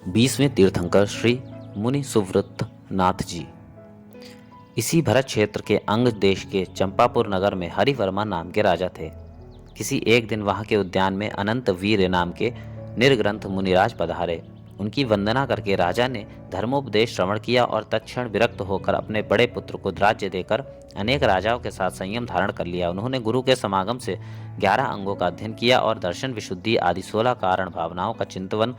20वें तीर्थंकर श्री मुनि सुव्रत नाथ जी। इसी भरत क्षेत्र के अंग देश के चंपापुर नगर में हरिवर्मा नाम के राजा थे। किसी एक दिन वहां के उद्यान में अनंत वीर नाम के निर्ग्रंथ मुनिराज पधारे। उनकी वंदना करके राजा ने धर्मोपदेश श्रवण किया और तत्क्षण विरक्त होकर अपने बड़े पुत्र को राज्य देकर अनेक राजाओं के साथ संयम धारण कर लिया। उन्होंने गुरु के समागम से 11 अंगों का अध्ययन किया और दर्शन विशुद्धि आदि 16 कारण भावनाओं का चिंतन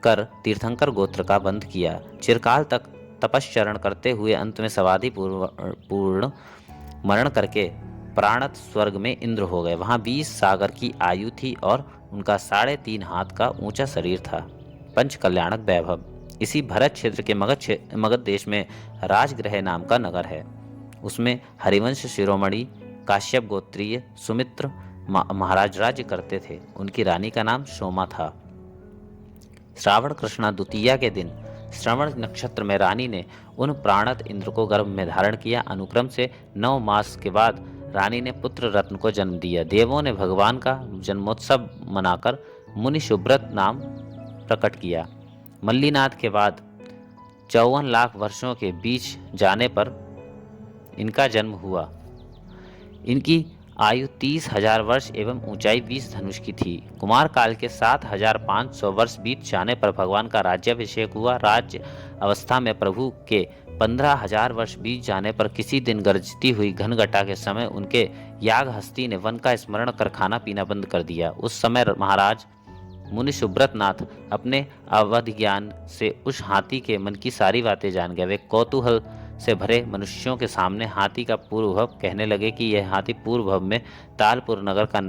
कर तीर्थंकर गोत्र का बंध किया। चिरकाल तक तपश्चरण करते हुए अंत में समाधि पूर्ण मरण करके प्राणत स्वर्ग में इंद्र हो गए। वहां 20 सागर की आयु थी और उनका 3.5 हाथ का ऊंचा शरीर था। पंच कल्याणक वैभव। इसी भरत क्षेत्र के मगध देश में राजगृह नाम का नगर है। उसमें हरिवंश शिरोमणि काश्यप गोत्रीय सुमित्र महाराज राज्य करते थे। उनकी रानी का नाम सोमा था। श्रावण कृष्णा द्वितीया के दिन श्रवण नक्षत्र में रानी ने उन प्राणत इंद्र को गर्भ में धारण किया। अनुक्रम से 9 मास के बाद रानी ने पुत्र रत्न को जन्म दिया। देवों ने भगवान का जन्मोत्सव मनाकर मुनि सुब्रत नाम प्रकट किया। मल्लीनाथ के बाद 54 लाख वर्षों के बीच जाने पर इनका जन्म हुआ। इनकी आयु 30,000 वर्ष एवं ऊंचाई 20 धनुष की थी। कुमार काल के 7,500 वर्ष बीत जाने पर भगवान का राज्याभिषेक हुआ। राज्य अवस्था में प्रभु के 15,000 वर्ष बीत जाने पर किसी दिन गरजती हुई घनघटा के समय उनके याग हस्ती ने वन का स्मरण कर खाना पीना बंद कर दिया। उस समय महाराज मुनि सुब्रत नाथ अपने अवध ज्ञान से उस हाथी के मन की सारी बातें जान गए। वे कौतूहल से भरे मनुष्यों के सामने हाथी का पूर्वभव कहने लगे कि यह हाथी पूर्वभव में तालपुर नगर का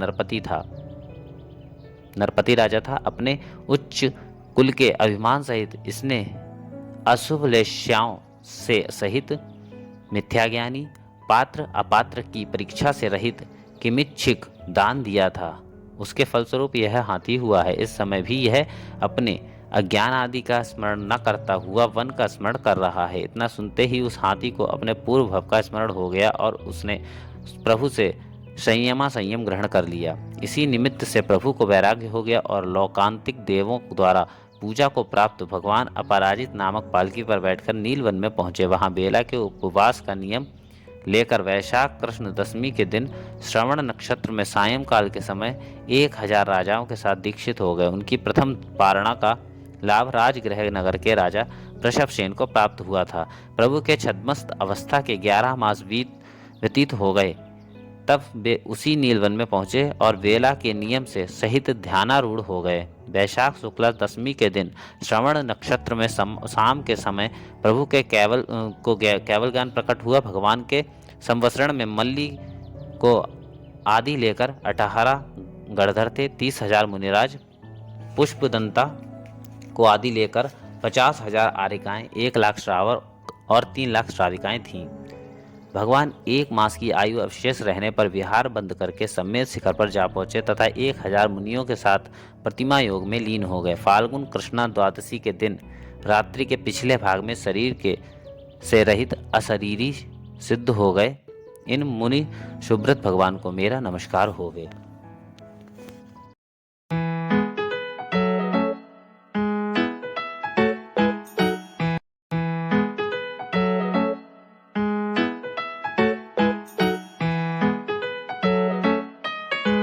नरपति राजा था। अपने उच्च कुल के अभिमान सहित इसने अशुभ लेश्याओं से सहित मिथ्याज्ञानी पात्र अपात्र की परीक्षा से रहित किमिच्छिक दान दिया था। उसके फलस्वरूप यह हाथी हुआ है। इस समय भी यह अपने अज्ञान आदि का स्मरण न करता हुआ वन का स्मरण कर रहा है। इतना सुनते ही उस हाथी को अपने पूर्व भव का स्मरण हो गया और उसने प्रभु से संयम ग्रहण कर लिया। इसी निमित्त से प्रभु को वैराग्य हो गया और लौकांतिक देवों द्वारा पूजा को प्राप्त भगवान अपराजित नामक पालकी पर बैठकर नीलवन में पहुंचे। वहां बेला के उपवास का नियम लेकर वैशाख कृष्ण दशमी के दिन श्रवण नक्षत्र में सायंकाल के समय 1000 राजाओं के साथ दीक्षित हो गए। उनकी प्रथम पारणा का लाभ राजगृह नगर के राजा वृषभसेन को प्राप्त हुआ था। प्रभु के छद्मस्त अवस्था के 11 मास व्यतीत हो गए। तब वे उसी नीलवन में पहुंचे और वेला के नियम से सहित ध्यानारूढ़ हो गए। वैशाख शुक्ला दशमी के दिन श्रवण नक्षत्र में शाम के समय प्रभु के केवल ज्ञान प्रकट हुआ। भगवान के संवत्सरण में मल्ली को आदि लेकर 18 गणधर थे। 30,000 मुनिराज, पुष्पदंता को आदि लेकर 50,000 आरिकाएं, 1 लाख श्रावर और 3 लाख श्राविकाएं थीं। भगवान 1 मास की आयु अवशेष रहने पर विहार बंद करके सम्मेद शिखर पर जा पहुंचे तथा 1000 मुनियों के साथ प्रतिमा योग में लीन हो गए। फाल्गुन कृष्णा द्वादशी के दिन रात्रि के पिछले भाग में शरीर से रहित अशरीरी सिद्ध हो गए। इन मुनि सुब्रत भगवान को मेरा नमस्कार होवे।